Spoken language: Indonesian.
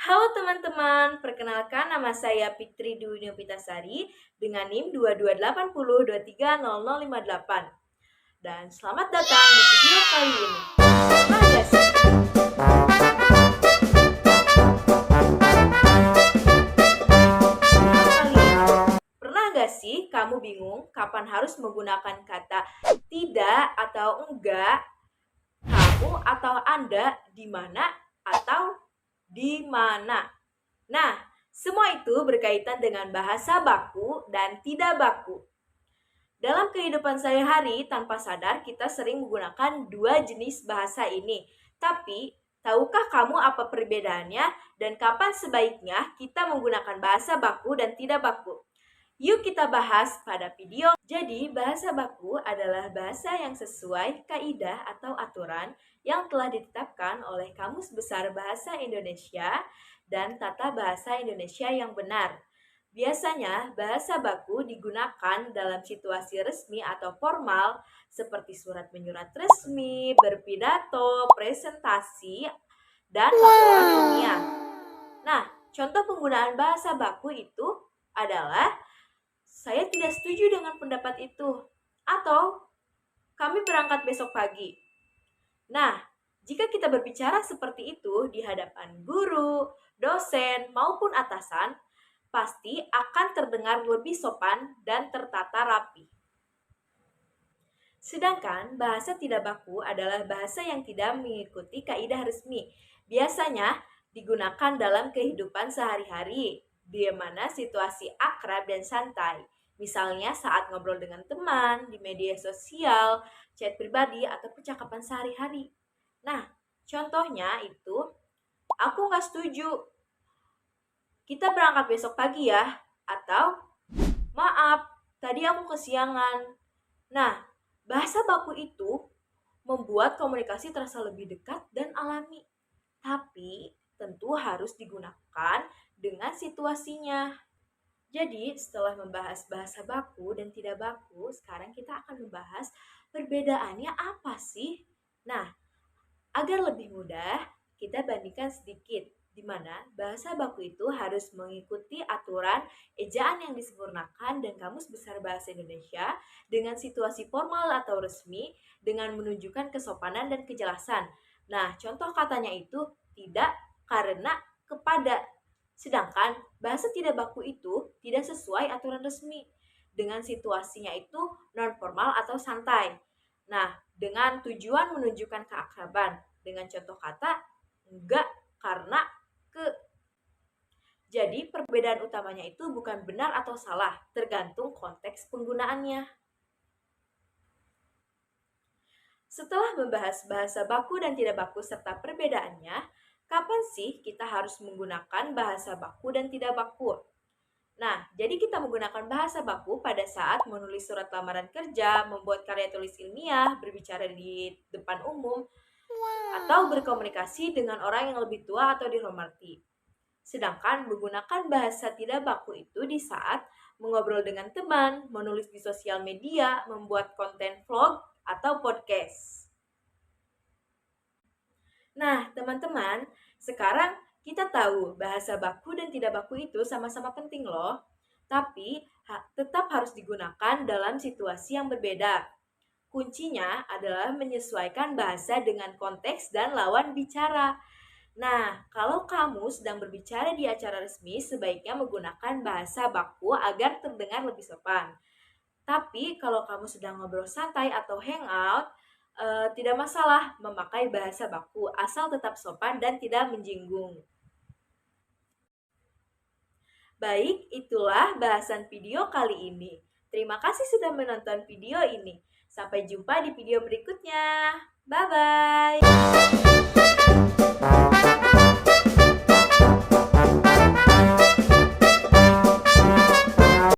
Halo teman-teman, perkenalkan nama saya Fitri Dwi Novitasari dengan NIM 2280230058. Dan selamat datang di video kali ini. Pernah gak sih? Pernah gak sih kamu bingung kapan harus menggunakan kata tidak atau enggak, kamu atau Anda, di mana atau di mana? Nah, semua itu berkaitan dengan bahasa baku dan tidak baku. Dalam kehidupan sehari-hari, tanpa sadar kita sering menggunakan dua jenis bahasa ini. Tapi, tahukah kamu apa perbedaannya dan kapan sebaiknya kita menggunakan bahasa baku dan tidak baku? Yuk kita bahas pada video. Jadi, bahasa baku adalah bahasa yang sesuai kaidah atau aturan yang telah ditetapkan oleh Kamus Besar Bahasa Indonesia dan Tata Bahasa Indonesia yang benar. Biasanya, bahasa baku digunakan dalam situasi resmi atau formal seperti surat menyurat resmi, berpidato, presentasi, dan laporan ilmiah. Nah, contoh penggunaan bahasa baku itu adalah saya tidak setuju dengan pendapat itu, atau kami berangkat besok pagi. Nah, jika kita berbicara seperti itu di hadapan guru, dosen, maupun atasan, pasti akan terdengar lebih sopan dan tertata rapi. Sedangkan bahasa tidak baku adalah bahasa yang tidak mengikuti kaidah resmi. Biasanya digunakan dalam kehidupan sehari-hari, di mana situasi akrab dan santai. Misalnya saat ngobrol dengan teman, di media sosial, chat pribadi, atau percakapan sehari-hari. Nah, contohnya itu, aku nggak setuju, kita berangkat besok pagi ya, atau maaf, tadi aku kesiangan. Nah, bahasa baku itu membuat komunikasi terasa lebih dekat dan alami. Tapi tentu harus digunakan dengan situasinya. Jadi, setelah membahas bahasa baku dan tidak baku, sekarang kita akan membahas perbedaannya apa sih? Nah, agar lebih mudah, kita bandingkan sedikit, di mana bahasa baku itu harus mengikuti aturan ejaan yang disempurnakan dan Kamus Besar Bahasa Indonesia dengan situasi formal atau resmi dengan menunjukkan kesopanan dan kejelasan. Nah, contoh katanya itu tidak, karena, kepada. Sedangkan bahasa tidak baku itu tidak sesuai aturan resmi. Dengan situasinya itu non formal atau santai. Nah, dengan tujuan menunjukkan keakraban. Dengan contoh kata enggak, karena, ke. Jadi perbedaan utamanya itu bukan benar atau salah, tergantung konteks penggunaannya. Setelah membahas bahasa baku dan tidak baku serta perbedaannya, kapan sih kita harus menggunakan bahasa baku dan tidak baku? Nah, jadi kita menggunakan bahasa baku pada saat menulis surat lamaran kerja, membuat karya tulis ilmiah, berbicara di depan umum, atau berkomunikasi dengan orang yang lebih tua atau dihormati. Sedangkan menggunakan bahasa tidak baku itu di saat mengobrol dengan teman, menulis di sosial media, membuat konten vlog, atau podcast. Nah, teman-teman, sekarang kita tahu bahasa baku dan tidak baku itu sama-sama penting loh. Tapi tetap harus digunakan dalam situasi yang berbeda. Kuncinya adalah menyesuaikan bahasa dengan konteks dan lawan bicara. Nah, kalau kamu sedang berbicara di acara resmi, sebaiknya menggunakan bahasa baku agar terdengar lebih sopan. Tapi kalau kamu sedang ngobrol santai atau hangout, tidak masalah memakai bahasa baku, asal tetap sopan dan tidak menjinggung. Baik, itulah bahasan video kali ini. Terima kasih sudah menonton video ini. Sampai jumpa di video berikutnya. Bye-bye.